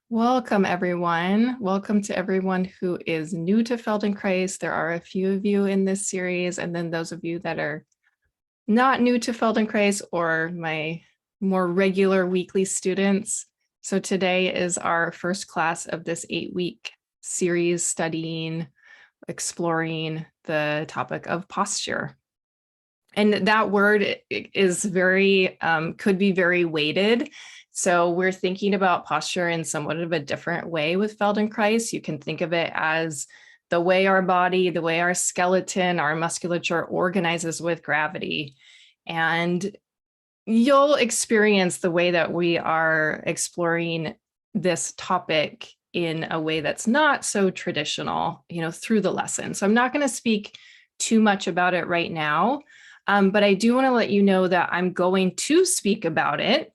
Welcome, everyone. Welcome to everyone who is new to Feldenkrais. There are a few of you in this series, and then those of you that are not new to Feldenkrais or my more regular weekly students. So today is our first class of this 8-week series studying, exploring the topic of posture. And that word is very, could be very weighted. So we're thinking about posture in somewhat of a different way with Feldenkrais. You can think of it as the way our body, the way our skeleton, our musculature organizes with gravity. And you'll experience the way that we are exploring this topic in a way that's not so traditional, through the lesson. So I'm not going to speak too much about it right now. But I do want to let you know that I'm going to speak about it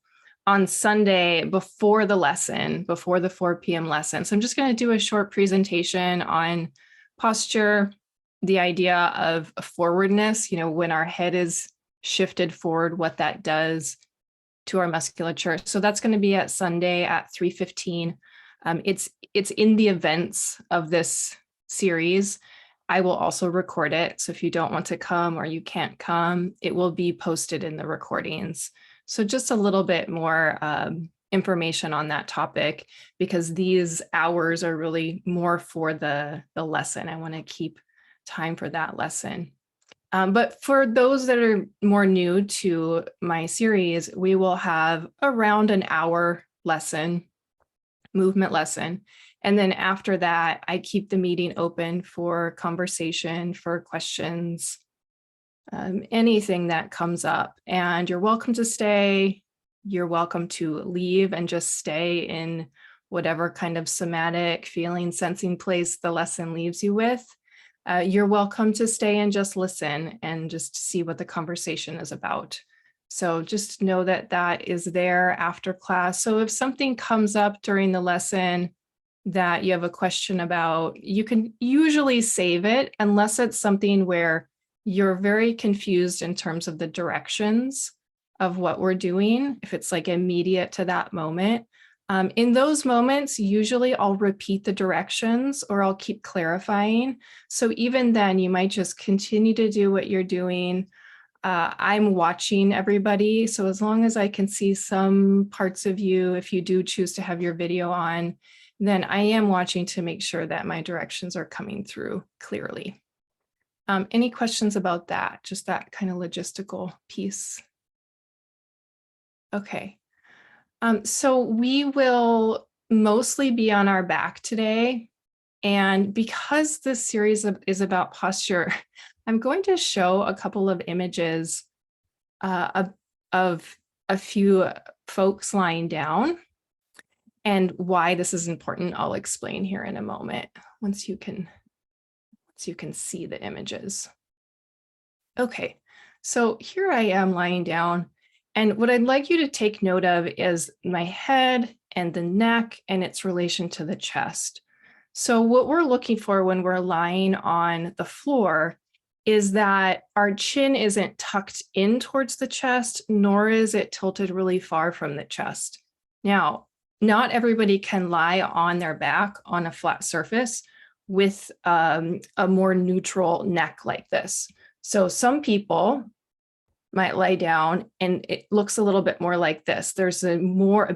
on Sunday before the lesson, before the 4 p.m. lesson. So I'm just going to do a short presentation on posture, the idea of forwardness, when our head is shifted forward, what that does to our musculature. So that's going to be at Sunday at 3:15. It's in the events of this series. I will also record it. So if you don't want to come or you can't come, it will be posted in the recordings. So just a little bit more information on that topic, because these hours are really more for the lesson. I want to keep time for that lesson. But for those that are more new to my series, we will have around an hour lesson, movement lesson. And then after that, I keep the meeting open for conversation, for questions, anything that comes up. And you're welcome to stay. You're welcome to leave and just stay in whatever kind of somatic feeling, sensing place the lesson leaves you with. You're welcome to stay and just listen and just see what the conversation is about. So just know that that is there after class. So if something comes up during the lesson that you have a question about, you can usually save it unless it's something where you're very confused in terms of the directions of what we're doing. If it's like immediate to that moment, in those moments, usually I'll repeat the directions or I'll keep clarifying. So even then you might just continue to do what you're doing. I'm watching everybody. So as long as I can see some parts of you, if you do choose to have your video on, then I am watching to make sure that my directions are coming through clearly. Any questions about that? Just that kind of logistical piece. Okay. So we will mostly be on our back today. And because this series is about posture, I'm going to show a couple of images of a few folks lying down. And why this is important, I'll explain here in a moment, once you can see the images. Okay, so here I am lying down. And what I'd like you to take note of is my head and the neck and its relation to the chest. So what we're looking for when we're lying on the floor is that our chin isn't tucked in towards the chest, nor is it tilted really far from the chest. Now, not everybody can lie on their back on a flat surface with a more neutral neck like this. So some people might lie down and it looks a little bit more like this. There's a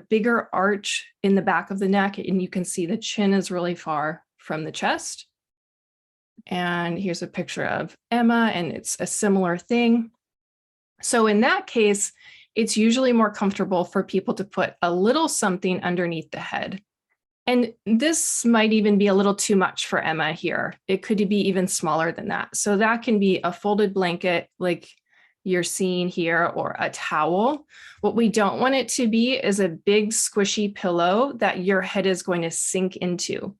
bigger arch in the back of the neck, and you can see the chin is really far from the chest. And here's a picture of Emma, and it's a similar thing. So in that case, it's usually more comfortable for people to put a little something underneath the head. And this might even be a little too much for Emma here. It could be even smaller than that. So that can be a folded blanket like you're seeing here, or a towel. What we don't want it to be is a big squishy pillow that your head is going to sink into.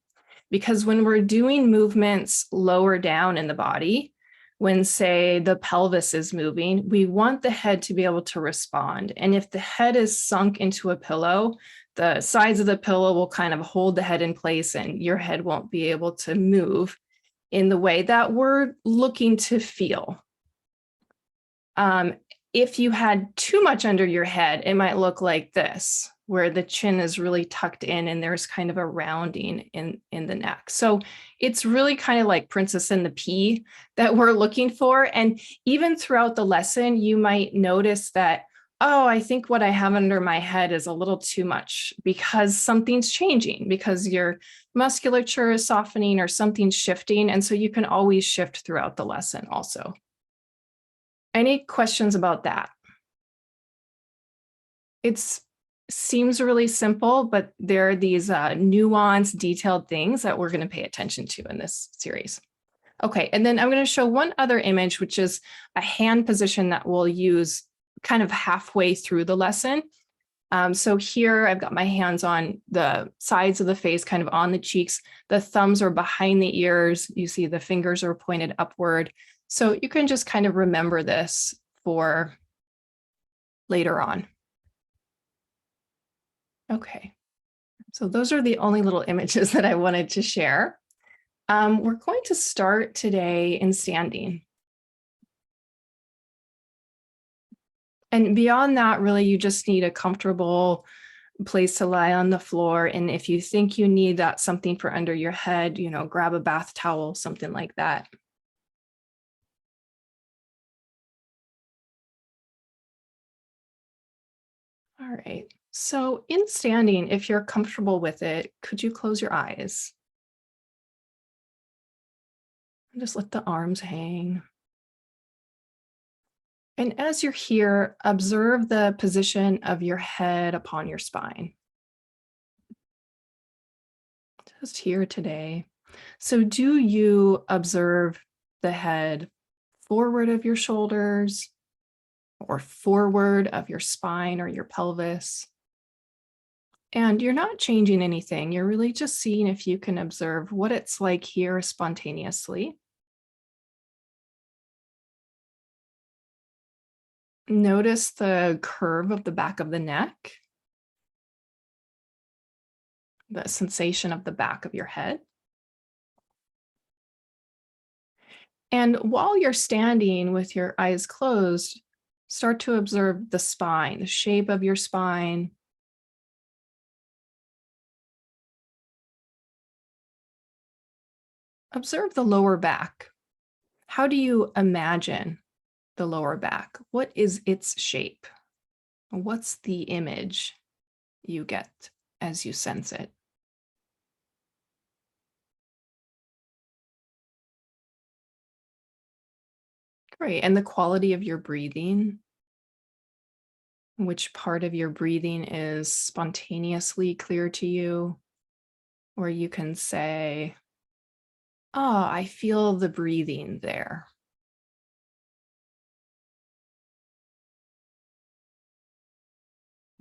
Because when we're doing movements lower down in the body, when, say, the pelvis is moving, we want the head to be able to respond. And if the head is sunk into a pillow, the sides of the pillow will kind of hold the head in place and your head won't be able to move in the way that we're looking to feel. If you had too much under your head, it might look like this. where the chin is really tucked in and there's kind of a rounding in the neck. So it's really kind of like Princess and the Pea that we're looking for. And even throughout the lesson, you might notice that, oh, I think what I have under my head is a little too much because something's changing, because your musculature is softening or something's shifting. And so you can always shift throughout the lesson also. Any questions about that? It seems really simple, but there are these nuanced, detailed things that we're going to pay attention to in this series. Okay, and then I'm going to show one other image, which is a hand position that we'll use kind of halfway through the lesson. So here I've got my hands on the sides of the face, kind of on the cheeks. The thumbs are behind the ears. You see the fingers are pointed upward. So you can just kind of remember this for later on. Okay, so those are the only little images that I wanted to share. We're going to start today in standing. And beyond that, really, you just need a comfortable place to lie on the floor. And if you think you need that something for under your head, you know, grab a bath towel, something like that. All right. So in standing, if you're comfortable with it, could you close your eyes? And just let the arms hang. And as you're here, observe the position of your head upon your spine. Just here today. So do you observe the head forward of your shoulders or forward of your spine or your pelvis? And you're not changing anything. You're really just seeing if you can observe what it's like here spontaneously. Notice the curve of the back of the neck, the sensation of the back of your head. And while you're standing with your eyes closed, start to observe the spine, the shape of your spine. Observe the lower back. How do you imagine the lower back? What is its shape? What's the image you get as you sense it? Great. And the quality of your breathing? Which part of your breathing is spontaneously clear to you? Or you can say, oh, I feel the breathing there.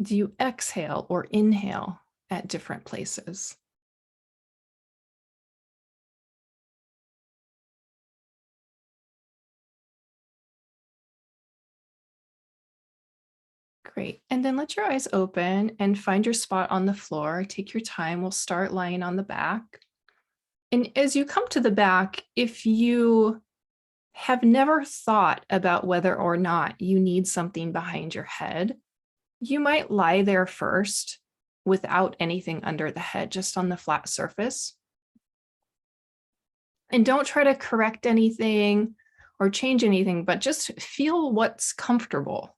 Do you exhale or inhale at different places? Great. And then let your eyes open and find your spot on the floor. Take your time. We'll start lying on the back. And as you come to the back, if you have never thought about whether or not you need something behind your head, you might lie there first without anything under the head, just on the flat surface. And don't try to correct anything or change anything, but just feel what's comfortable.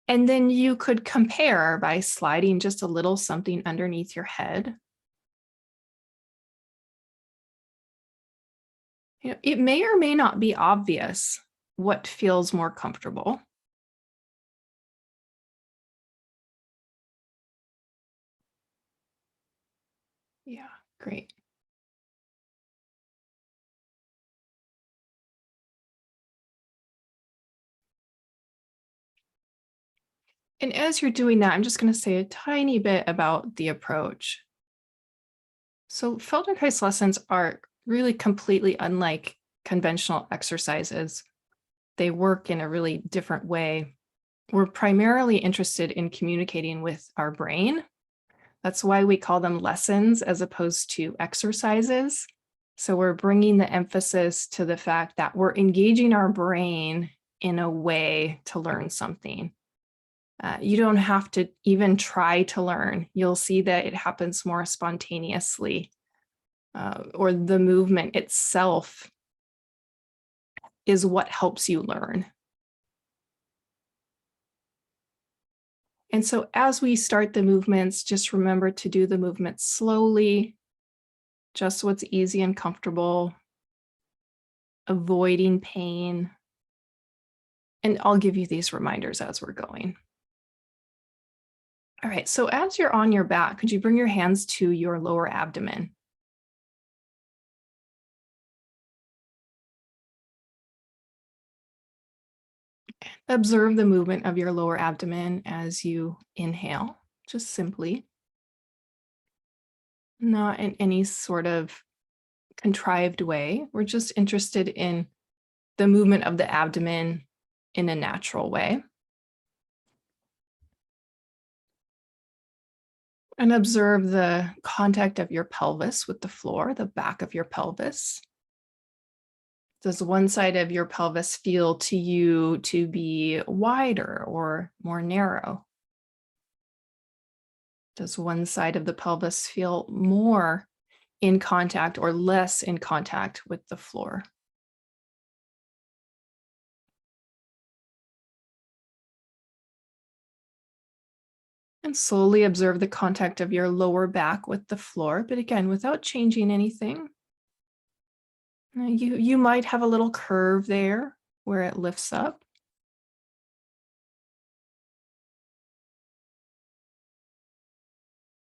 And then you could compare by sliding just a little something underneath your head. You know, it may or may not be obvious what feels more comfortable. Yeah, great. And as you're doing that, I'm just going to say a tiny bit about the approach. So Feldenkrais lessons are really completely unlike conventional exercises. They work in a really different way. We're primarily interested in communicating with our brain. That's why we call them lessons as opposed to exercises. So we're bringing the emphasis to the fact that we're engaging our brain in a way to learn something. You don't have to even try to learn. You'll see that it happens more spontaneously, or the movement itself is what helps you learn. And so as we start the movements, just remember to do the movements slowly, just what's easy and comfortable, avoiding pain. And I'll give you these reminders as we're going. All right, so as you're on your back, could you bring your hands to your lower abdomen? Observe the movement of your lower abdomen as you inhale, just simply. Not in any sort of contrived way. We're just interested in the movement of the abdomen in a natural way. And observe the contact of your pelvis with the floor, the back of your pelvis. Does one side of your pelvis feel to you to be wider or more narrow? Does one side of the pelvis feel more in contact or less in contact with the floor? And slowly observe the contact of your lower back with the floor, but again, without changing anything. You might have a little curve there where it lifts up.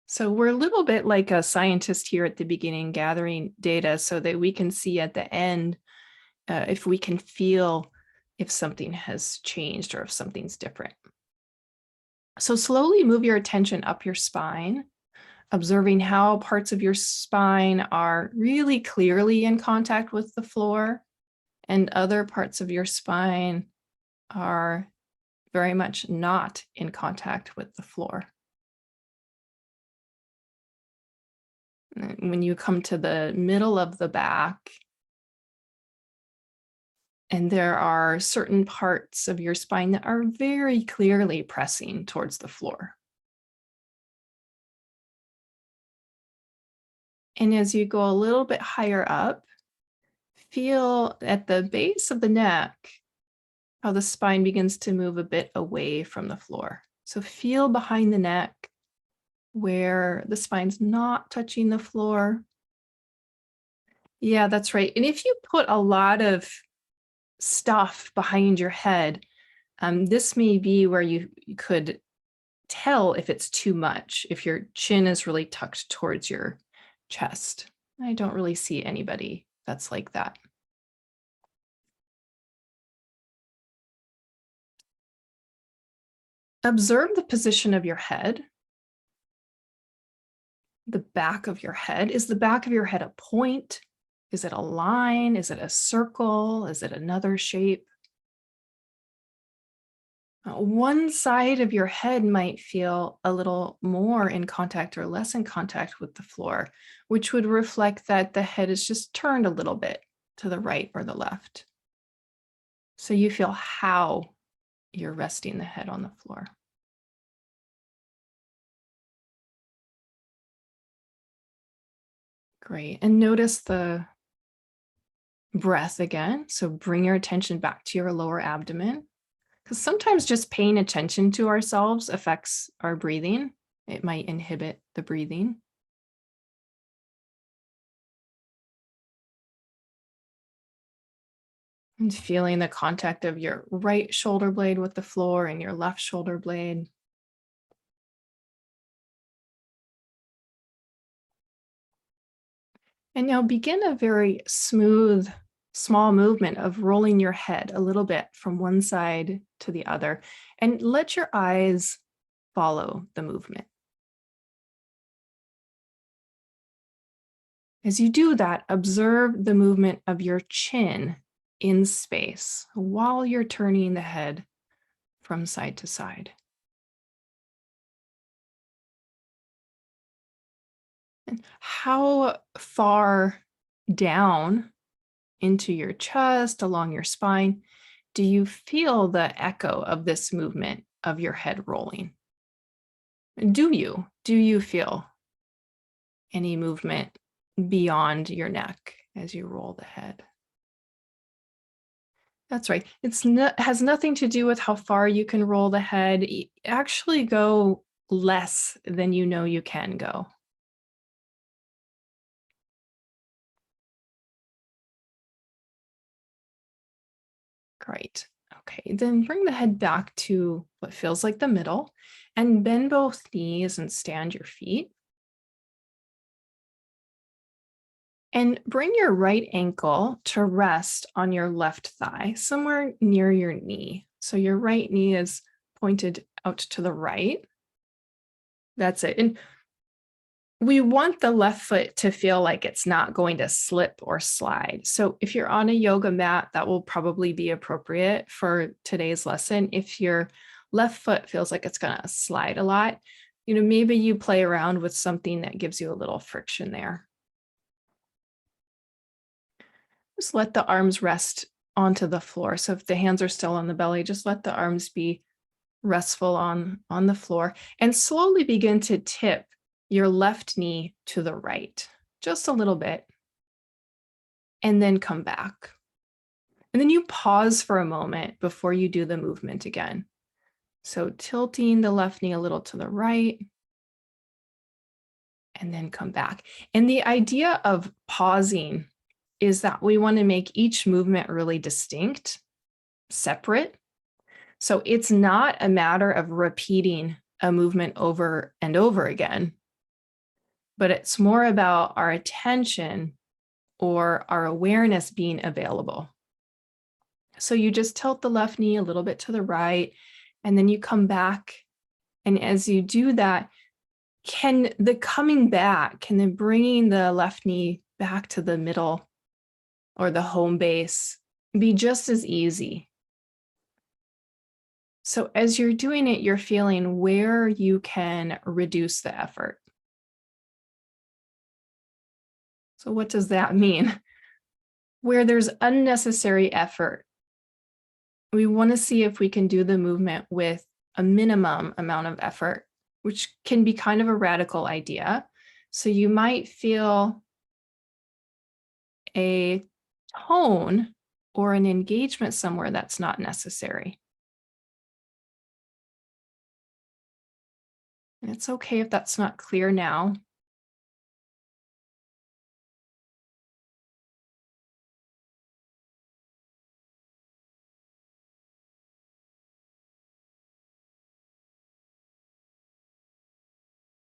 So we're a little bit like a scientist here at the beginning, gathering data so that we can see at the end if we can feel if something has changed or if something's different. So slowly move your attention up your spine, observing how parts of your spine are really clearly in contact with the floor and other parts of your spine are very much not in contact with the floor. When you come to the middle of the back, and there are certain parts of your spine that are very clearly pressing towards the floor. And as you go a little bit higher up, feel at the base of the neck how the spine begins to move a bit away from the floor. So feel behind the neck where the spine's not touching the floor. Yeah, that's right. And if you put a lot of stuff behind your head, this may be where you could tell if it's too much, if your chin is really tucked towards your chest. I don't really see anybody that's like that. Observe the position of your head. The back of your head. Is the back of your head a point? Is it a line? Is it a circle? Is it another shape? One side of your head might feel a little more in contact or less in contact with the floor, which would reflect that the head is just turned a little bit to the right or the left. So you feel how you're resting the head on the floor. Great. And notice the breath again. So bring your attention back to your lower abdomen, because sometimes just paying attention to ourselves affects our breathing. It might inhibit the breathing. And feeling the contact of your right shoulder blade with the floor and your left shoulder blade. And now begin a very smooth, small movement of rolling your head a little bit from one side to the other, and let your eyes follow the movement. As you do that, observe the movement of your chin in space while you're turning the head from side to side. And how far down into your chest, along your spine, do you feel the echo of this movement of your head rolling. Do you feel any movement beyond your neck as you roll the head? That's right. Has nothing to do with how far you can roll the head. Actually go less than you know you can go. Great. Okay, then bring the head back to what feels like the middle and bend both knees and stand your feet. And bring your right ankle to rest on your left thigh, somewhere near your knee. So your right knee is pointed out to the right. That's it. And we want the left foot to feel like it's not going to slip or slide. So if you're on a yoga mat, that will probably be appropriate for today's lesson. If your left foot feels like it's going to slide a lot, maybe you play around with something that gives you a little friction there. Just let the arms rest onto the floor. So if the hands are still on the belly, just let the arms be restful on the floor and slowly begin to tip your left knee to the right, just a little bit, and then come back. And then you pause for a moment before you do the movement again. So tilting the left knee a little to the right, and then come back. And the idea of pausing is that we want to make each movement really distinct, separate. So it's not a matter of repeating a movement over and over again, but it's more about our attention or our awareness being available. So you just tilt the left knee a little bit to the right, and then you come back. And as you do that, can the coming back, can the bringing the left knee back to the middle or the home base be just as easy? So as you're doing it, you're feeling where you can reduce the effort. So what does that mean? Where there's unnecessary effort, we want to see if we can do the movement with a minimum amount of effort, which can be kind of a radical idea. So you might feel a tone or an engagement somewhere that's not necessary. And it's okay if that's not clear now.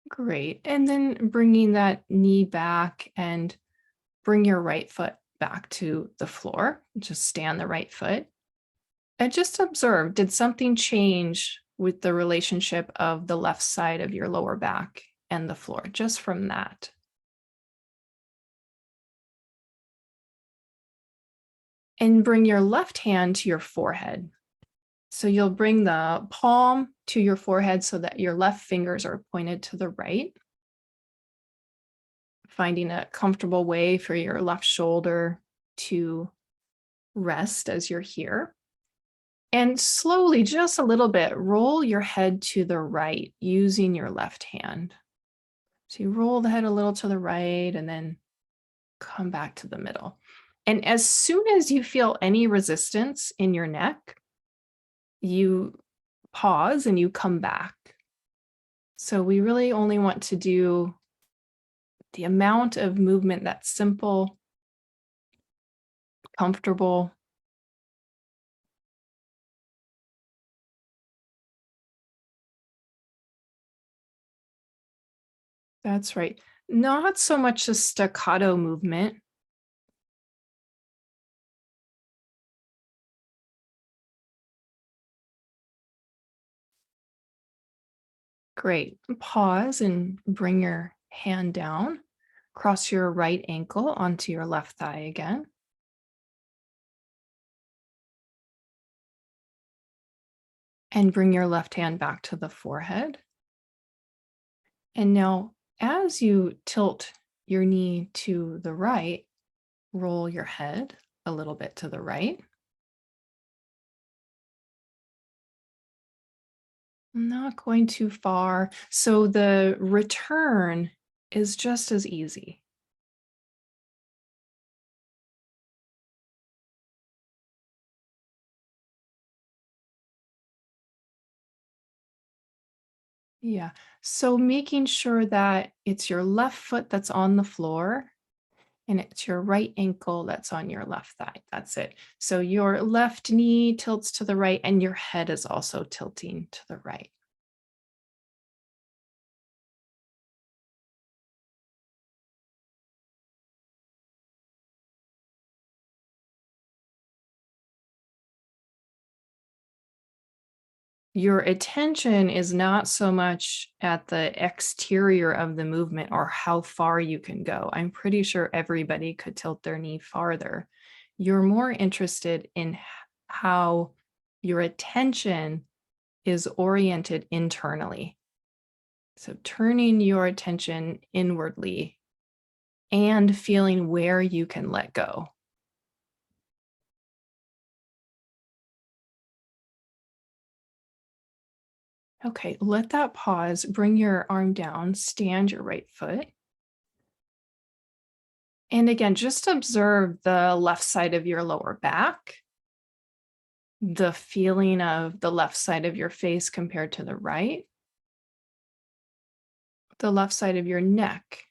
Great. And then bringing that knee back and bring your right foot back to the floor. Just stand the right foot. And just observe, did something change with the relationship of the left side of your lower back and the floor, just from that? And bring your left hand to your forehead. So you'll bring the palm to your forehead so that your left fingers are pointed to the right. Finding a comfortable way for your left shoulder to rest as you're here. And slowly, just a little bit, roll your head to the right using your left hand. So you roll the head a little to the right and then come back to the middle. And as soon as you feel any resistance in your neck, you pause and you come back. So we really only want to do the amount of movement that's simple, comfortable. That's right. Not so much a staccato movement. Great. Pause and bring your hand down. Cross your right ankle onto your left thigh again. And bring your left hand back to the forehead. And now, as you tilt your knee to the right, roll your head a little bit to the right. Not going too far. So the return is just as easy. Yeah. So making sure that it's your left foot that's on the floor and it's your right ankle that's on your left thigh. That's it. So your left knee tilts to the right and your head is also tilting to the right. Your attention is not so much at the exterior of the movement or how far you can go. I'm pretty sure everybody could tilt their knee farther. You're more interested in how your attention is oriented internally. So turning your attention inwardly and feeling where you can let go. Okay, let that pause. Bring your arm down, stand your right foot. And again, just observe the left side of your lower back, the feeling of the left side of your face compared to the right, the left side of your neck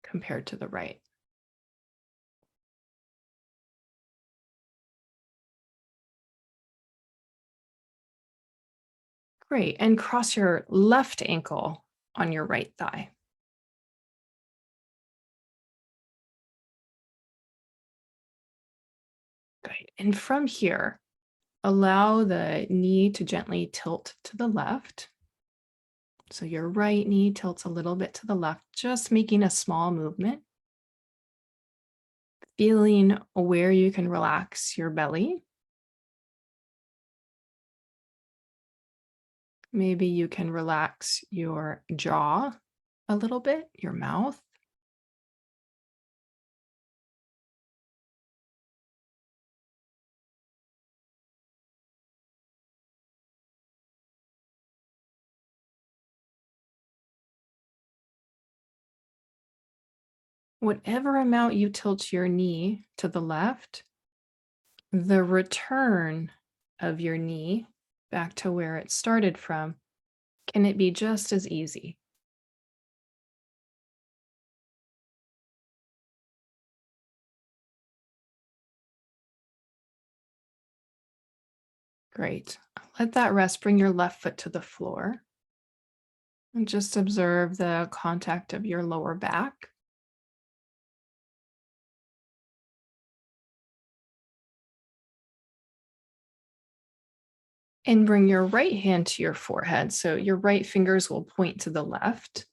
compared to the right. Great. And cross your left ankle on your right thigh. Good. And from here, allow the knee to gently tilt to the left. So your right knee tilts a little bit to the left, just making a small movement. Feeling where you can relax your belly. Maybe you can relax your jaw a little bit, your mouth. Whatever amount you tilt your knee to the left, the return of your knee back to where it started from, can it be just as easy? Great. Let that rest. Bring your left foot to the floor and just observe the contact of your lower back. And bring your right hand to your forehead. So your right fingers will point to the left.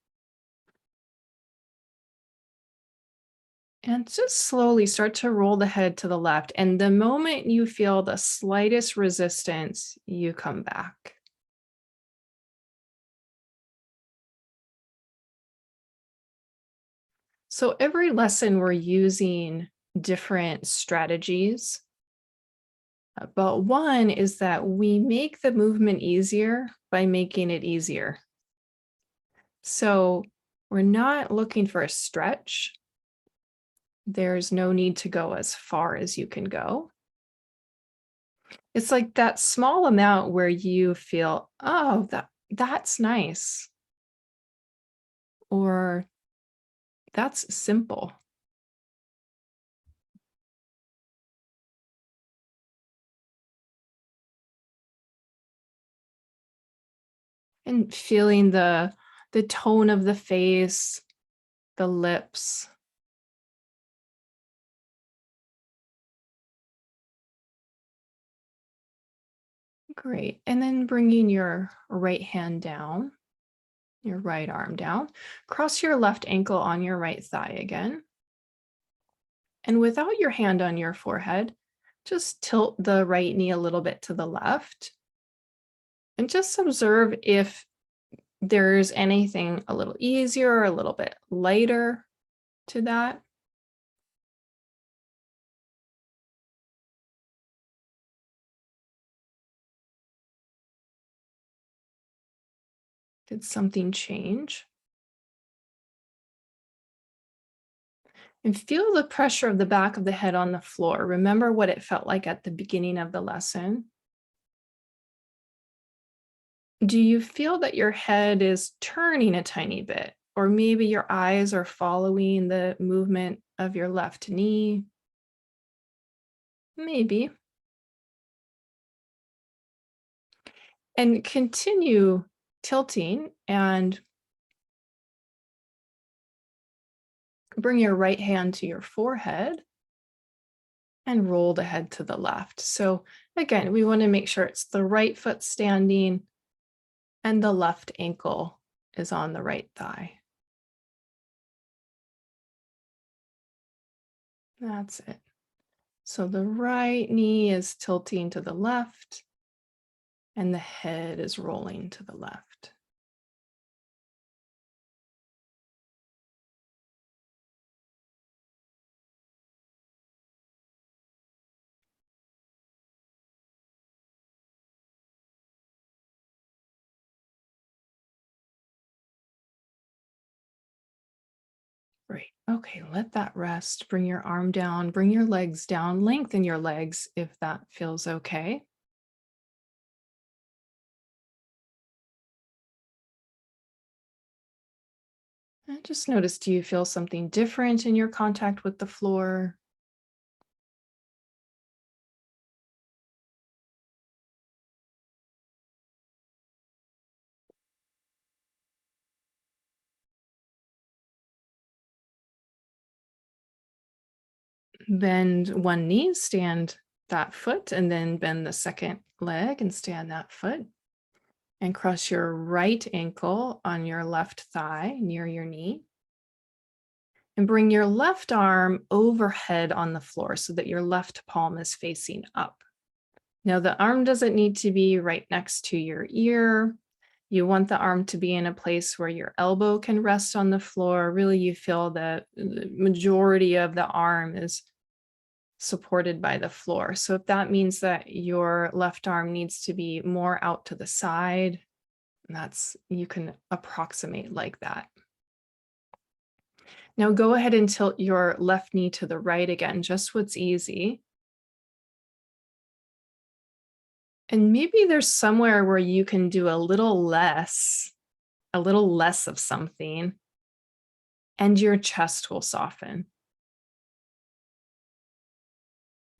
And just slowly start to roll the head to the left. And the moment you feel the slightest resistance, you come back. So every lesson we're using different strategies, but one is that we make the movement easier by making it easier. So we're not looking for a stretch. There's no need to go as far as you can go. It's like that small amount where you feel, oh, that's nice, or that's simple. And feeling the tone of the face, the lips. Great. And then bringing your right hand down, your right arm down. Cross your left ankle on your right thigh again. And without your hand on your forehead, just tilt the right knee a little bit to the left and just observe if there's anything a little easier or a little bit lighter to that. Did something change? And feel the pressure of the back of the head on the floor. Remember what it felt like at the beginning of the lesson. Do you feel that your head is turning a tiny bit? Or maybe your eyes are following the movement of your left knee? Maybe. And continue tilting and bring your right hand to your forehead and roll the head to the left. So again, we want to make sure it's the right foot standing and the left ankle is on the right thigh. That's it. So the right knee is tilting to the left and the head is rolling to the left. Great. Okay, let that rest. Bring your arm down, bring your legs down, lengthen your legs if that feels okay. And just notice, do you feel something different in your contact with the floor? Bend one knee, stand that foot, and then bend the second leg and stand that foot. And cross your right ankle on your left thigh near your knee. And bring your left arm overhead on the floor so that your left palm is facing up. Now, the arm doesn't need to be right next to your ear. You want the arm to be in a place where your elbow can rest on the floor. Really, you feel the majority of the arm is supported by the floor. So if that means that your left arm needs to be more out to the side, you can approximate like that. Now go ahead and tilt your left knee to the right again, just what's easy. And maybe there's somewhere where you can do a little less of something, and your chest will soften.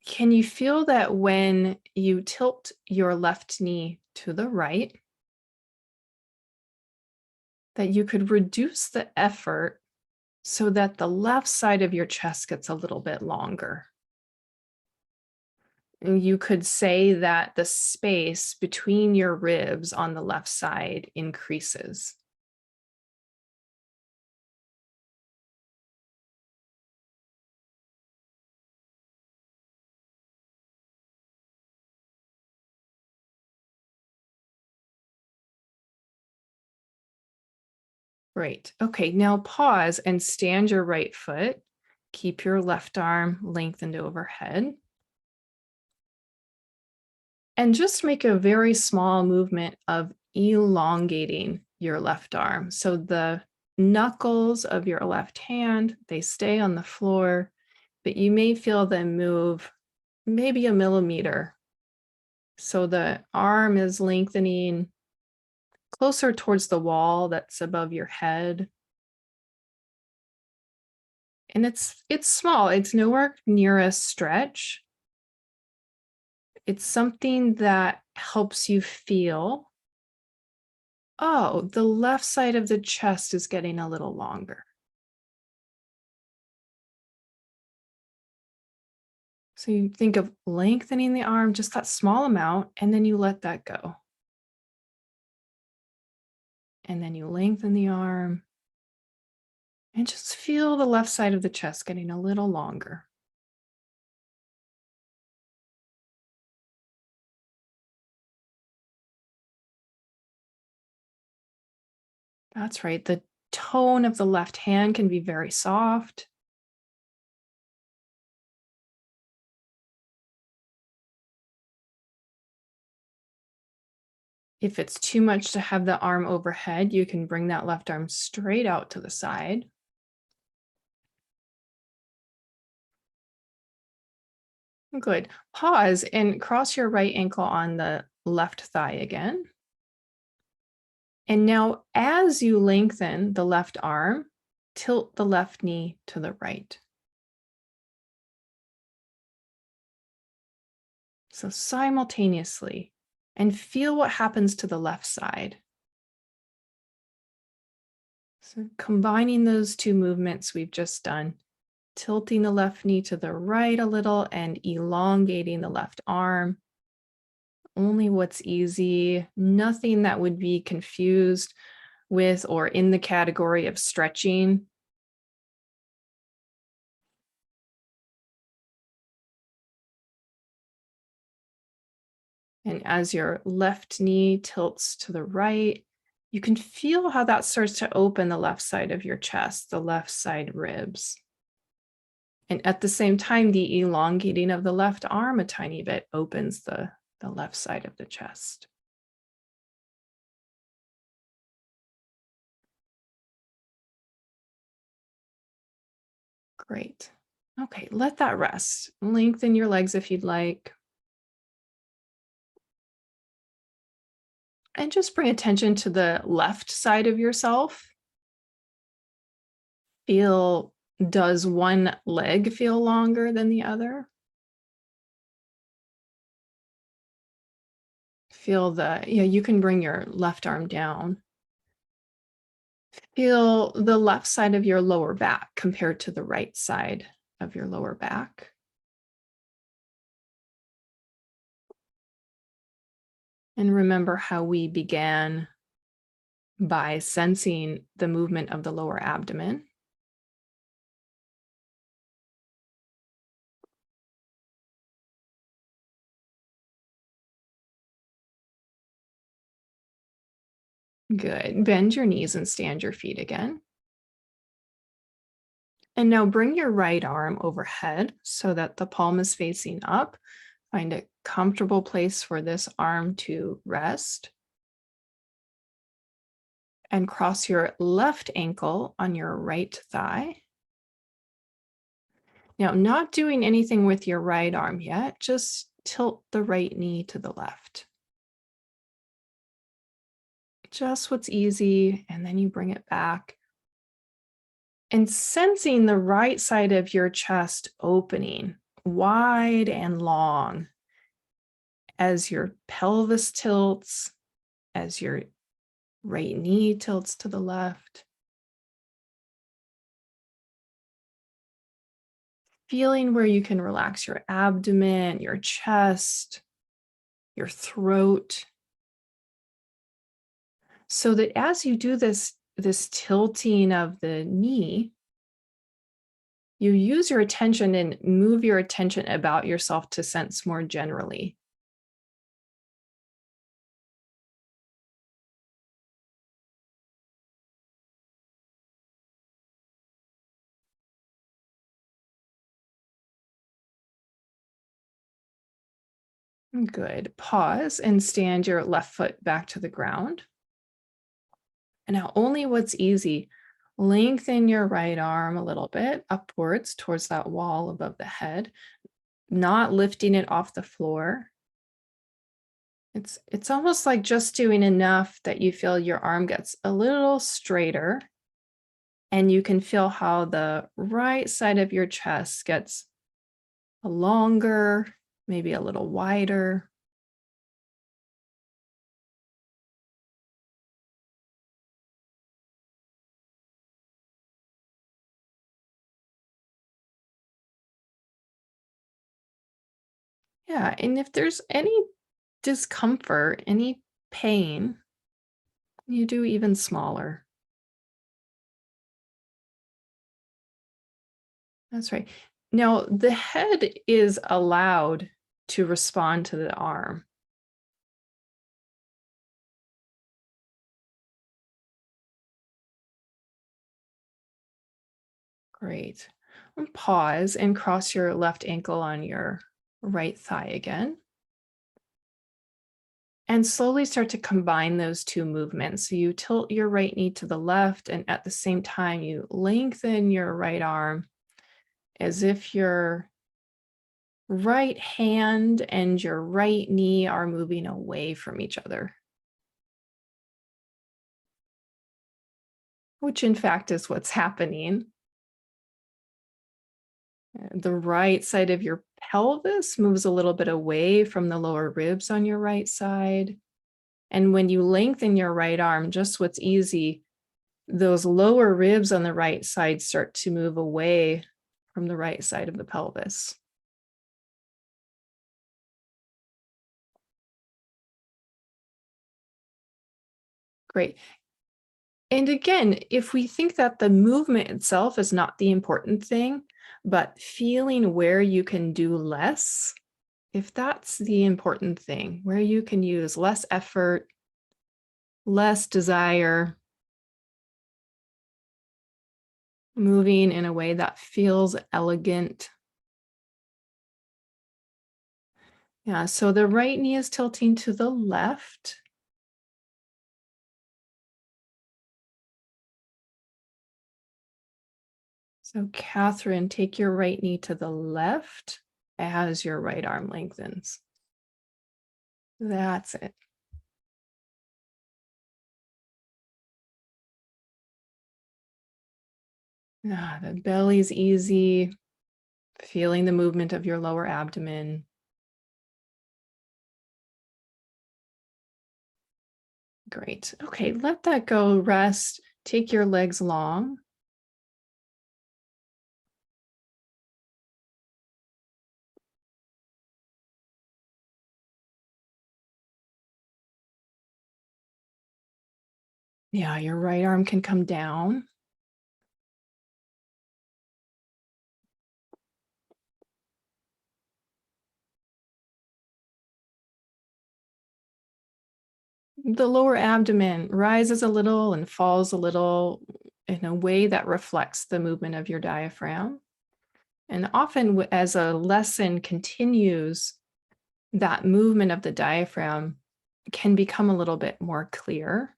Can you feel that when you tilt your left knee to the right, that you could reduce the effort so that the left side of your chest gets a little bit longer? And you could say that the space between your ribs on the left side increases. Great. Okay, now pause and stand your right foot. Keep your left arm lengthened overhead. And just make a very small movement of elongating your left arm. So the knuckles of your left hand, they stay on the floor, but you may feel them move maybe a millimeter. So the arm is lengthening closer towards the wall that's above your head. And it's small. It's nowhere near a stretch. It's something that helps you feel, oh, the left side of the chest is getting a little longer. So you think of lengthening the arm, just that small amount, and then you let that go. And then you lengthen the arm and just feel the left side of the chest getting a little longer. That's right. The tone of the left hand can be very soft. If it's too much to have the arm overhead, you can bring that left arm straight out to the side. Good. Pause and cross your right ankle on the left thigh again. And now, as you lengthen the left arm, tilt the left knee to the right. So simultaneously, and feel what happens to the left side. So combining those two movements we've just done, tilting the left knee to the right a little and elongating the left arm. Only what's easy, nothing that would be confused with or in the category of stretching. And as your left knee tilts to the right, you can feel how that starts to open the left side of your chest, the left side ribs. And at the same time, the elongating of the left arm a tiny bit opens the left side of the chest. Great. Okay, let that rest. Lengthen your legs if you'd like. And just bring attention to the left side of yourself. Feel, does one leg feel longer than the other? Feel you can bring your left arm down. Feel the left side of your lower back compared to the right side of your lower back. And remember how we began by sensing the movement of the lower abdomen. Good. Bend your knees and stand your feet again. And now bring your right arm overhead so that the palm is facing up. Find a comfortable place for this arm to rest. And cross your left ankle on your right thigh. Now, not doing anything with your right arm yet, just tilt the right knee to the left. Just what's easy, and then you bring it back. And sensing the right side of your chest opening wide and long as your pelvis tilts, as your right knee tilts to the left. Feeling where you can relax your abdomen, your chest, your throat. So that as you do this tilting of the knee, you use your attention and move your attention about yourself to sense more generally. Good. Pause and stand your left foot back to the ground. And now only what's easy. Lengthen your right arm a little bit upwards towards that wall above the head, not lifting it off the floor. It's almost like just doing enough that you feel your arm gets a little straighter, and you can feel how the right side of your chest gets longer, maybe a little wider. Yeah, and if there's any discomfort, any pain, you do even smaller. That's right. Now, the head is allowed to respond to the arm. Great. And pause and cross your left ankle on your right thigh again. And slowly start to combine those two movements. So you tilt your right knee to the left, and at the same time, you lengthen your right arm as if your right hand and your right knee are moving away from each other, which in fact is what's happening. The right side of your pelvis moves a little bit away from the lower ribs on your right side. And when you lengthen your right arm, just what's easy, those lower ribs on the right side start to move away from the right side of the pelvis. Great. And again, if we think that the movement itself is not the important thing, but feeling where you can do less, if that's the important thing, where you can use less effort, less desire, moving in a way that feels elegant. Yeah, so the right knee is tilting to the left. So Catherine, take your right knee to the left as your right arm lengthens. That's it. The belly's easy, feeling the movement of your lower abdomen. Great. Okay, let that go. Rest. Take your legs long. Yeah, your right arm can come down. The lower abdomen rises a little and falls a little in a way that reflects the movement of your diaphragm. And often, as a lesson continues, that movement of the diaphragm can become a little bit more clear.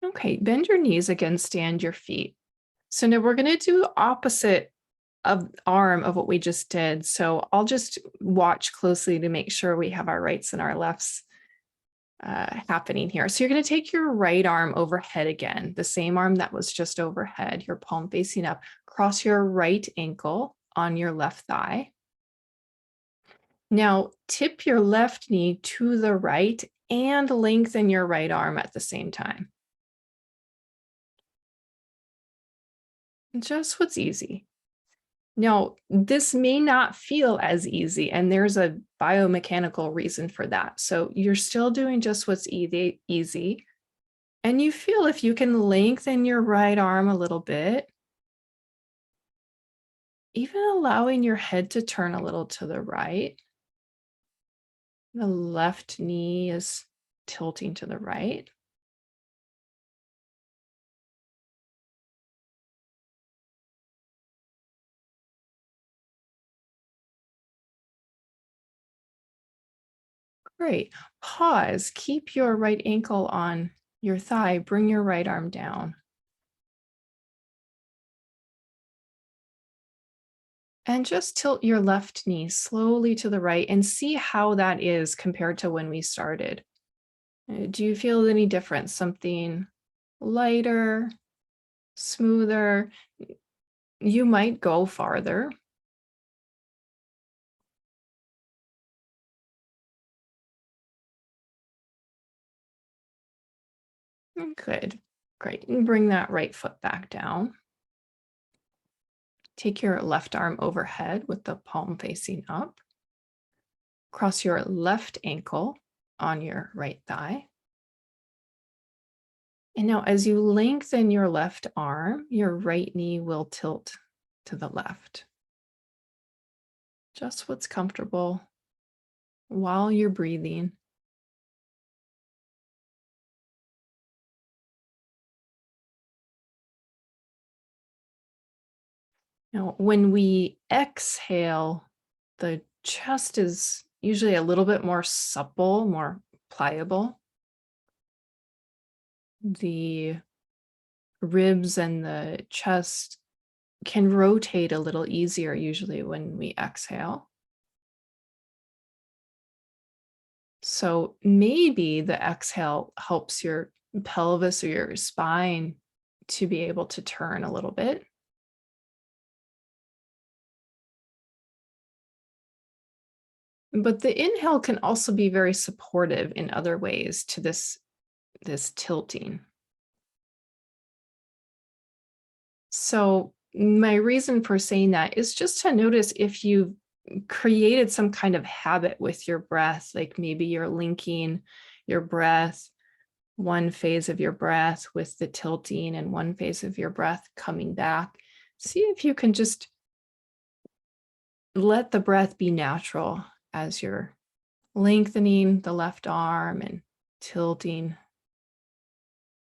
Okay, bend your knees again, stand your feet. So now we're going to do opposite of arm of what we just did. So I'll just watch closely to make sure we have our rights and our lefts happening here. So you're going to take your right arm overhead again, the same arm that was just overhead, your palm facing up, cross your right ankle on your left thigh. Now tip your left knee to the right and lengthen your right arm at the same time. Just what's easy. Now, this may not feel as easy, and there's a biomechanical reason for that. So you're still doing just what's easy. And you feel if you can lengthen your right arm a little bit, even allowing your head to turn a little to the right. The left knee is tilting to the right. Great. Pause. Keep your right ankle on your thigh. Bring your right arm down. And just tilt your left knee slowly to the right and see how that is compared to when we started. Do you feel any difference? Something lighter, smoother? You might go farther. Good. Great. And bring that right foot back down. Take your left arm overhead with the palm facing up. Cross your left ankle on your right thigh. And now as you lengthen your left arm, your right knee will tilt to the left. Just what's comfortable while you're breathing. Now, when we exhale, the chest is usually a little bit more supple, more pliable. The ribs and the chest can rotate a little easier usually when we exhale. So maybe the exhale helps your pelvis or your spine to be able to turn a little bit. But the inhale can also be very supportive in other ways to this tilting. So my reason for saying that is just to notice if you've created some kind of habit with your breath, like maybe you're linking your breath, one phase of your breath with the tilting and one phase of your breath coming back. See if you can just let the breath be natural as you're lengthening the left arm and tilting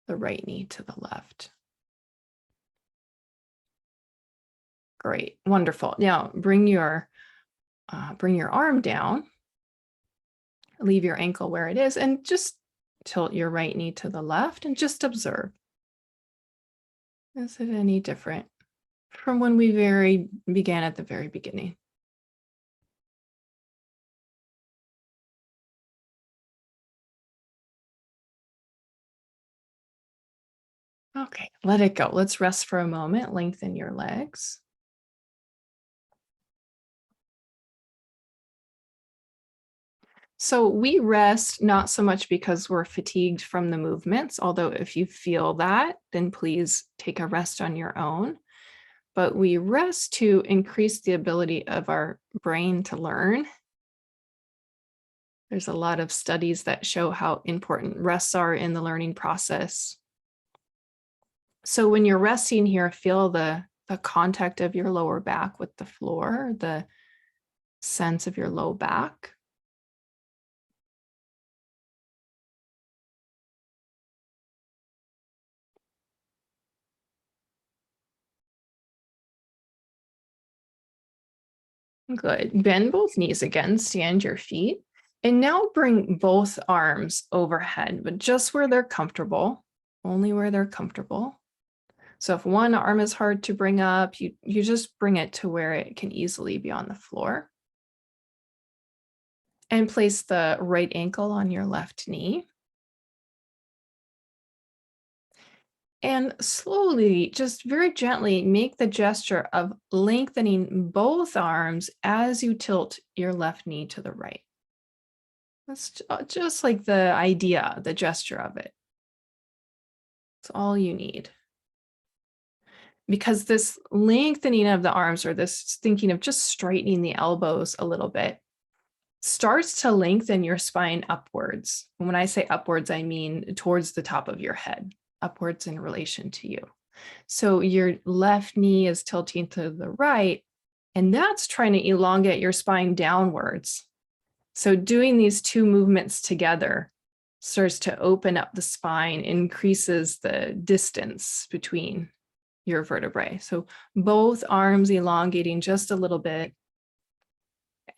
the right knee to the left. Great, wonderful. Now bring your arm down, leave your ankle where it is, and just tilt your right knee to the left and just observe. Is it any different from when we began at the very beginning? Okay, let it go. Let's rest for a moment. Lengthen your legs. So we rest not so much because we're fatigued from the movements, although if you feel that, then please take a rest on your own. But we rest to increase the ability of our brain to learn. There's a lot of studies that show how important rests are in the learning process. So when you're resting here, feel the contact of your lower back with the floor, the sense of your low back. Good. Bend both knees again, stand your feet. And now bring both arms overhead, but just where they're comfortable, only where they're comfortable. So if one arm is hard to bring up, you just bring it to where it can easily be on the floor. And place the right ankle on your left knee. And slowly, just very gently, make the gesture of lengthening both arms as you tilt your left knee to the right. That's just like the idea, the gesture of it. It's all you need. Because this lengthening of the arms or this thinking of just straightening the elbows a little bit starts to lengthen your spine upwards. And when I say upwards, I mean towards the top of your head, upwards in relation to you. So your left knee is tilting to the right, and that's trying to elongate your spine downwards. So doing these two movements together starts to open up the spine, increases the distance between your vertebrae. So both arms elongating just a little bit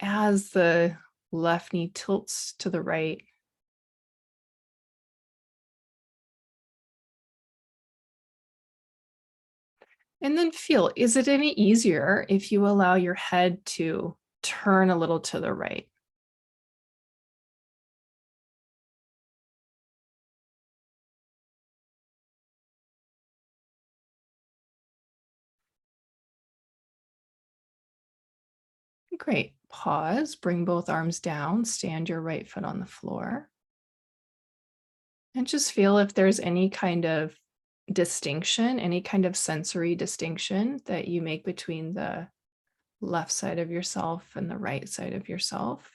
as the left knee tilts to the right. And then feel, is it any easier if you allow your head to turn a little to the right? Great. Pause, bring both arms down, stand your right foot on the floor. And just feel if there's any kind of distinction, any kind of sensory distinction that you make between the left side of yourself and the right side of yourself.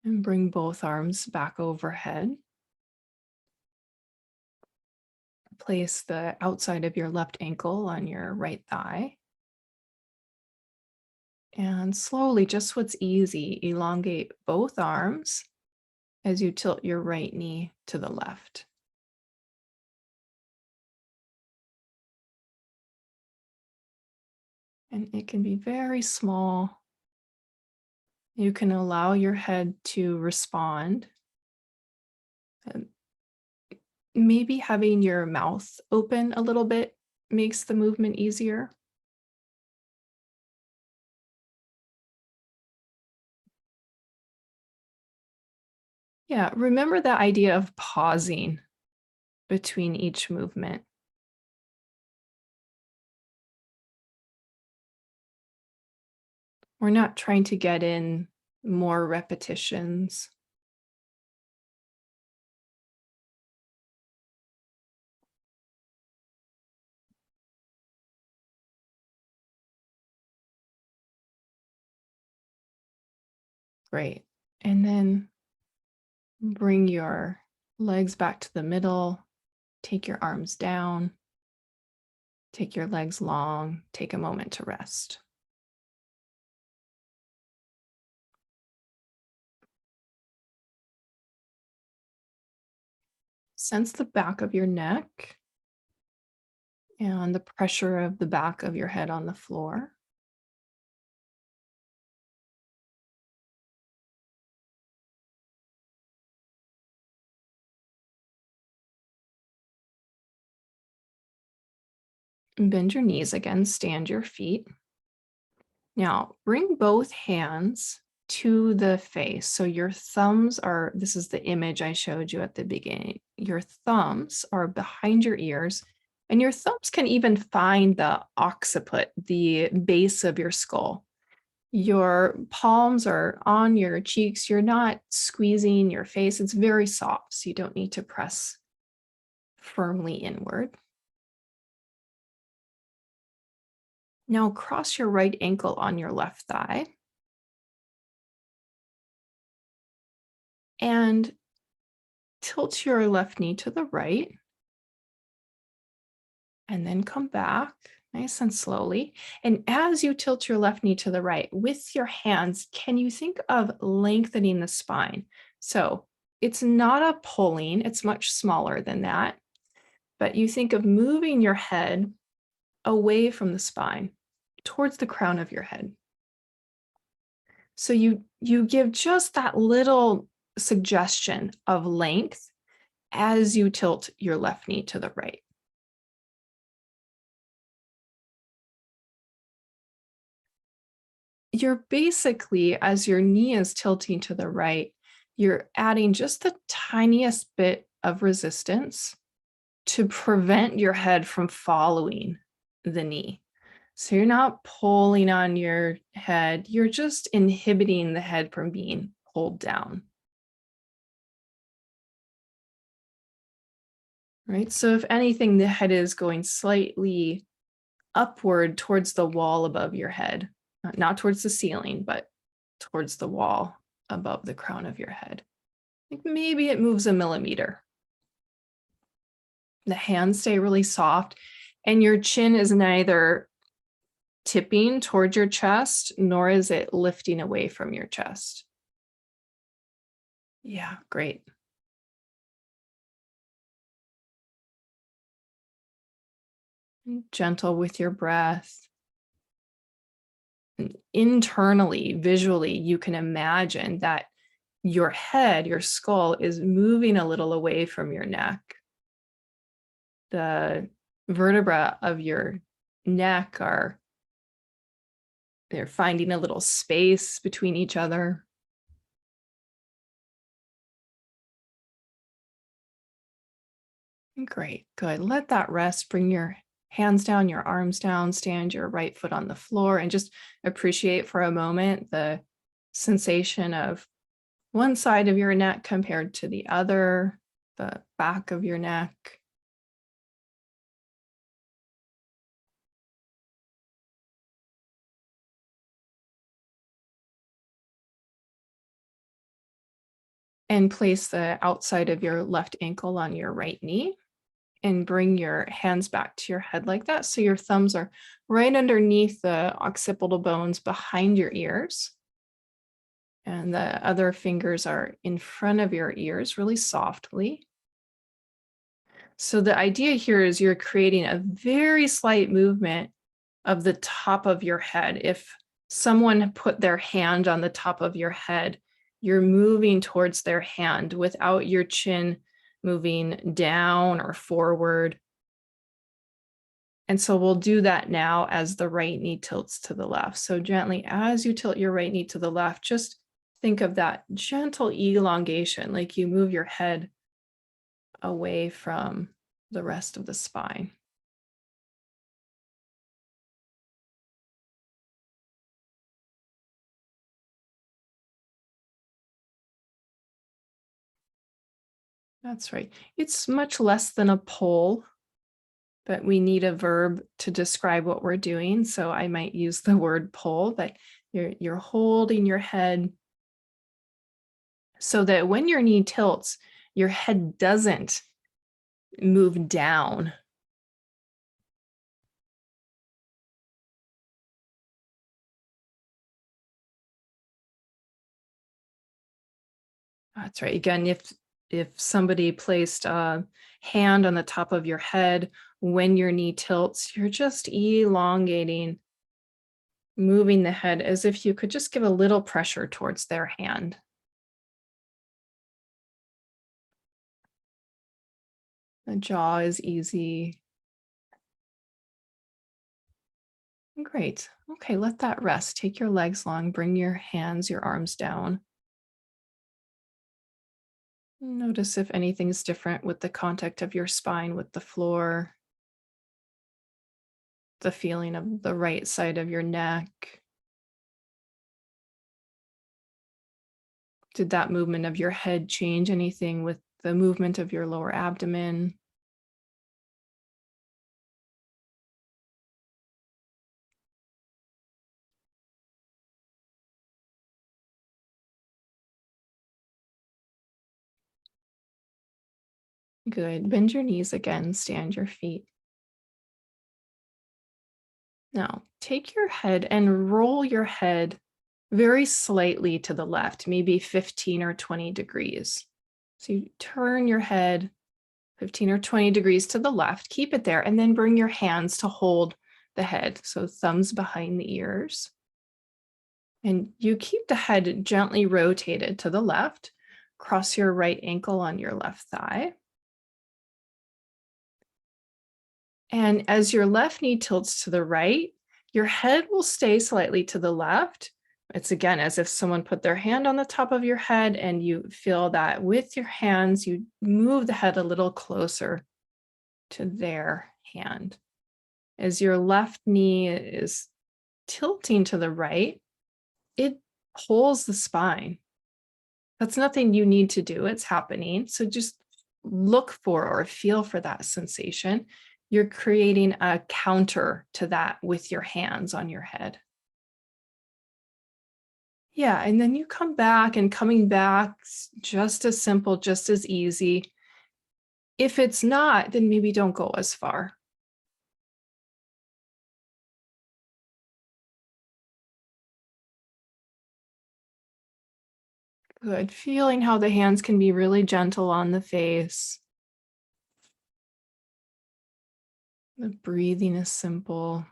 And bring both arms back overhead. Place the outside of your left ankle on your right thigh. And slowly, just what's easy, elongate both arms as you tilt your right knee to the left. And it can be very small. You can allow your head to respond. And maybe having your mouth open a little bit makes the movement easier. Yeah, remember the idea of pausing between each movement. We're not trying to get in more repetitions. Great. And then bring your legs back to the middle. Take your arms down. Take your legs long. Take a moment to rest. Sense the back of your neck and the pressure of the back of your head on the floor. Bend your knees again, stand your feet. Now bring both hands to the face. So your thumbs are, this is the image I showed you at the beginning. Your thumbs are behind your ears, and your thumbs can even find the occiput, the base of your skull. Your palms are on your cheeks. You're not squeezing your face. It's very soft, so you don't need to press firmly inward. Now cross your right ankle on your left thigh and tilt your left knee to the right, and then come back nice and slowly. And as you tilt your left knee to the right with your hands, can you think of lengthening the spine? So it's not a pulling, it's much smaller than that, but you think of moving your head away from the spine towards the crown of your head. So you give just that little suggestion of length as you tilt your left knee to the right. You're basically, as your knee is tilting to the right, you're adding just the tiniest bit of resistance to prevent your head from following the knee. So you're not pulling on your head, you're just inhibiting the head from being pulled down. Right? So if anything, the head is going slightly upward towards the wall above your head, not towards the ceiling, but towards the wall above the crown of your head. Like maybe it moves a millimeter. The hands stay really soft, and your chin is neither tipping towards your chest, nor is it lifting away from your chest. Yeah, great. Gentle with your breath. And internally, visually, you can imagine that your head, your skull is moving a little away from your neck. The vertebra of your neck they're finding a little space between each other. Great, good. Let that rest. Bring your hands down, your arms down, stand your right foot on the floor, and just appreciate for a moment the sensation of one side of your neck compared to the other, the back of your neck. And place the outside of your left ankle on your right knee. And bring your hands back to your head like that. So your thumbs are right underneath the occipital bones behind your ears. And the other fingers are in front of your ears really softly. So the idea here is you're creating a very slight movement of the top of your head. If someone put their hand on the top of your head, you're moving towards their hand without your chin moving down or forward. And so we'll do that now as the right knee tilts to the left. So gently, as you tilt your right knee to the left, just think of that gentle elongation, like you move your head away from the rest of the spine. That's right. It's much less than a pull, but we need a verb to describe what we're doing. So I might use the word pull, but you're holding your head so that when your knee tilts, your head doesn't move down. That's right. Again, if somebody placed a hand on the top of your head when your knee tilts, you're just elongating, moving the head as if you could just give a little pressure towards their hand. The jaw is easy. Great. Okay, let that rest. Take your legs long, bring your hands, your arms down. Notice if anything's different with the contact of your spine with the floor, the feeling of the right side of your neck. Did that movement of your head change anything with the movement of your lower abdomen? Good. Bend your knees again, stand your feet. Now, take your head and roll your head very slightly to the left, maybe 15 or 20 degrees. So you turn your head 15 or 20 degrees to the left, keep it there, and then bring your hands to hold the head. So thumbs behind the ears. And you keep the head gently rotated to the left. Cross your right ankle on your left thigh. And as your left knee tilts to the right, your head will stay slightly to the left. It's again as if someone put their hand on the top of your head and you feel that with your hands, you move the head a little closer to their hand. As your left knee is tilting to the right, it pulls the spine. That's nothing you need to do, it's happening. So just look for or feel for that sensation. You're creating a counter to that with your hands on your head. Yeah, and then you come back, and coming back just as simple, just as easy. If it's not, then maybe don't go as far. Good. Feeling how the hands can be really gentle on the face. The breathing is simple.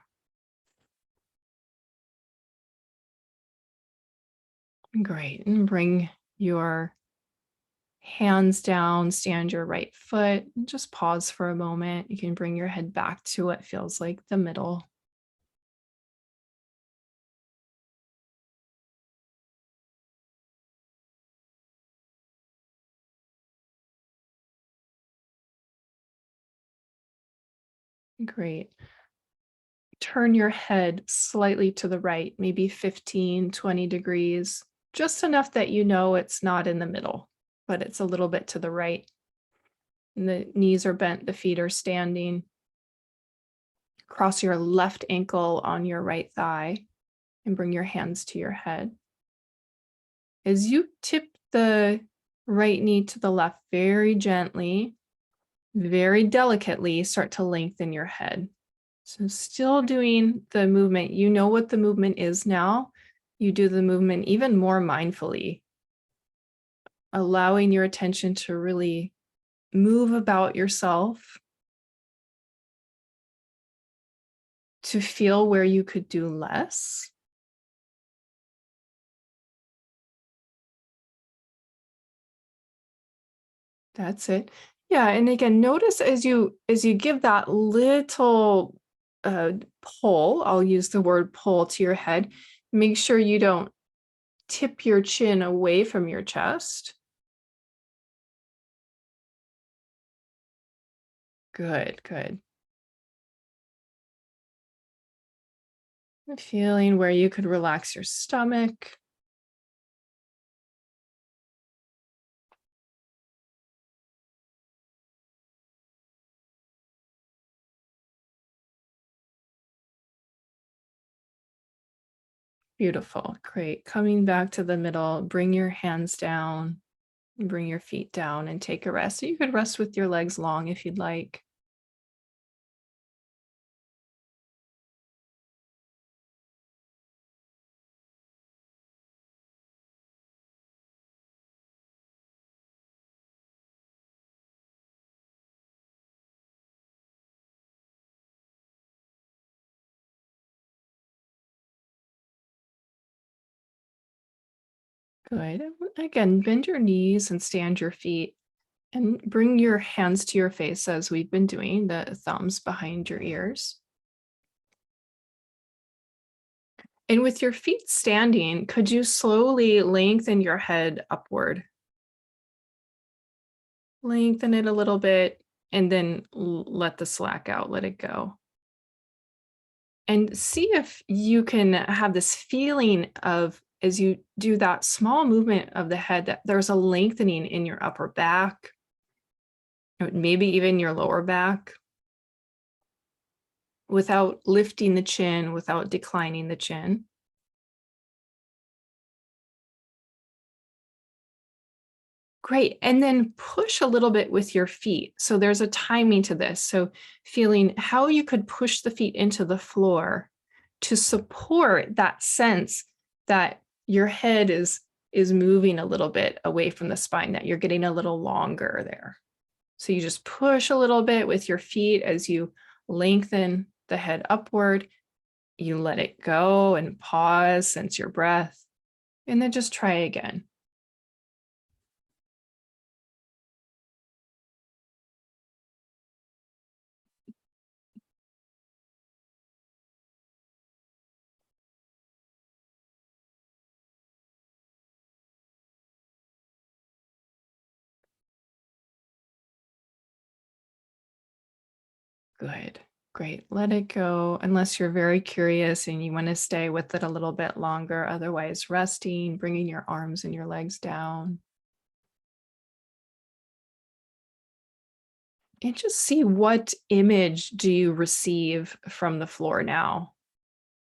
Great. And bring your hands down, stand your right foot, and just pause for a moment. You can bring your head back to what feels like the middle. Great. Turn your head slightly to the right, maybe 15, 20 degrees, just enough that you know it's not in the middle, but it's a little bit to the right. And the knees are bent, the feet are standing. Cross your left ankle on your right thigh and bring your hands to your head. As you tip the right knee to the left very gently, very delicately, start to lengthen your head. So still doing the movement. You know what the movement is now. you do the movement even more mindfully, allowing your attention to really move about yourself, to feel where you could do less. That's it. Yeah, and again, notice as you give that little uh, pull, I'll use the word pull to your head, make sure you don't tip your chin away from your chest. Good, good. Feeling where you could relax your stomach. Beautiful. Great. Coming back to the middle, bring your hands down, bring your feet down and take a rest. So you could rest with your legs long if you'd like. Good. Again, bend your knees and stand your feet and bring your hands to your face as we've been doing, the thumbs behind your ears. And with your feet standing, could you slowly lengthen your head upward? Lengthen it a little bit and then let the slack out, let it go. And see if you can have this feeling of, as you do that small movement of the head, that there's a lengthening in your upper back, maybe even your lower back, without lifting the chin, without declining the chin. Great. And then push a little bit with your feet. So there's a timing to this. So feeling how you could push the feet into the floor to support that sense that your head is moving a little bit away from the spine, that you're getting a little longer there. So you just push a little bit with your feet as you lengthen the head upward. You let it go and pause, sense your breath, and then just try again. Good. Great. Let it go unless you're very curious and you want to stay with it a little bit longer. Otherwise, resting, bringing your arms and your legs down. And just see, what image do you receive from the floor now?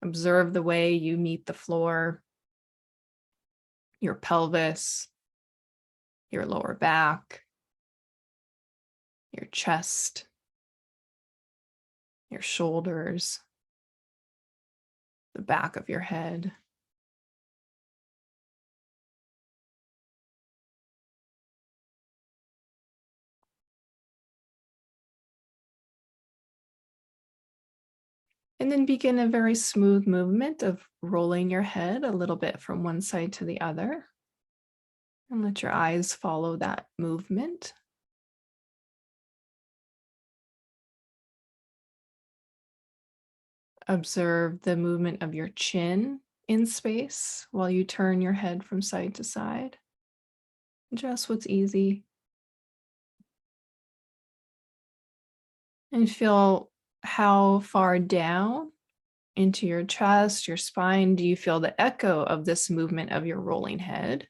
Observe the way you meet the floor, your pelvis, your lower back, your chest, your shoulders, the back of your head. And then begin a very smooth movement of rolling your head a little bit from one side to the other. And let your eyes follow that movement. Observe the movement of your chin in space while you turn your head from side to side. Just what's easy. And feel how far down into your chest, your spine, do you feel the echo of this movement of your rolling head?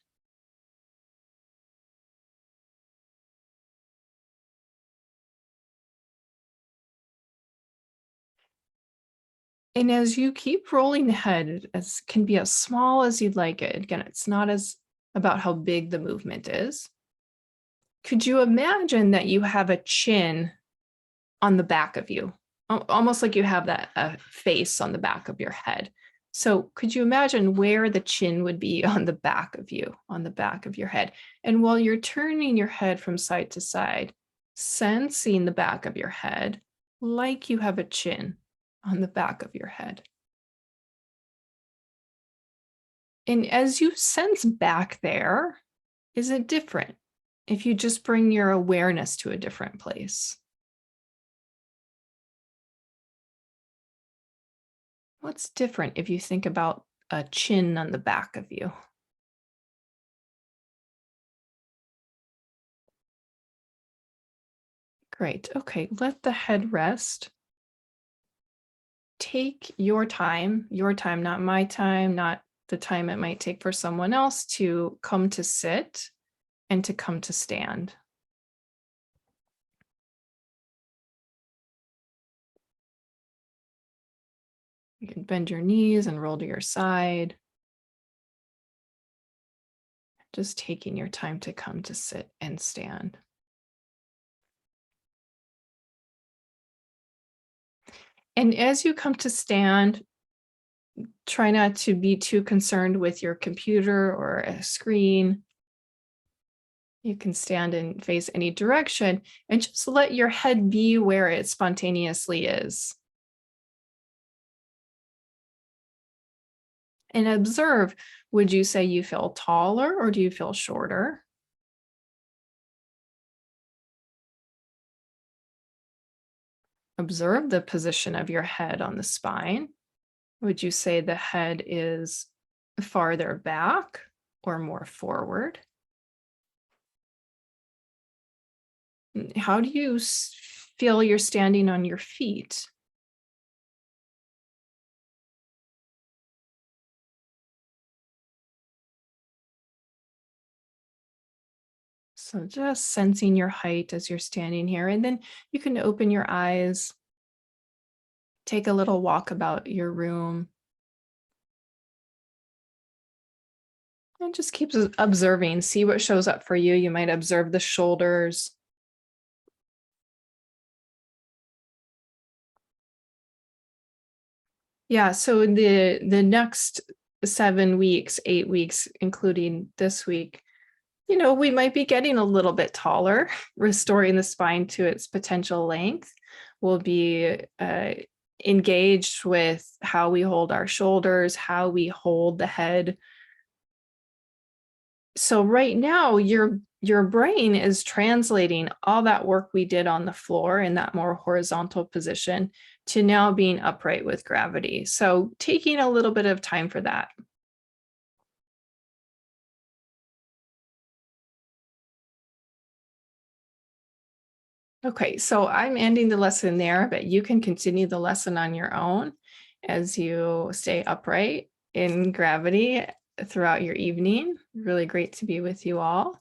And as you keep rolling the head, as can be as small as you'd like it. Again, it's not as about how big the movement is. Could you imagine that you have a chin on the back of you, almost like you have that face on the back of your head? So could you imagine where the chin would be on the back of you, on the back of your head? And while you're turning your head from side to side, sensing the back of your head like you have a chin on the back of your head. And as you sense back there, is it different if you just bring your awareness to a different place? What's different if you think about a chin on the back of you? Great. Okay, let the head rest. Take your time, not my time, not the time it might take for someone else to come to sit and to come to stand. You can bend your knees and roll to your side, just taking your time to come to sit and stand. And as you come to stand, try not to be too concerned with your computer or a screen. You can stand and face any direction and just let your head be where it spontaneously is. And observe, would you say you feel taller or do you feel shorter? Observe the position of your head on the spine. Would you say the head is farther back or more forward? How do you feel you're standing on your feet? So just sensing your height as you're standing here, and then you can open your eyes, take a little walk about your room, and just keep observing. See what shows up for you. You might observe the shoulders. Yeah, so the next 7 weeks, 8 weeks, including this week, we might be getting a little bit taller, restoring the spine to its potential length. We'll be engaged with how we hold our shoulders, how we hold the head. So right now, your brain is translating all that work we did on the floor in that more horizontal position to now being upright with gravity. So taking a little bit of time for that. Okay, so I'm ending the lesson there, but you can continue the lesson on your own as you stay upright in gravity throughout your evening. Really great to be with you all.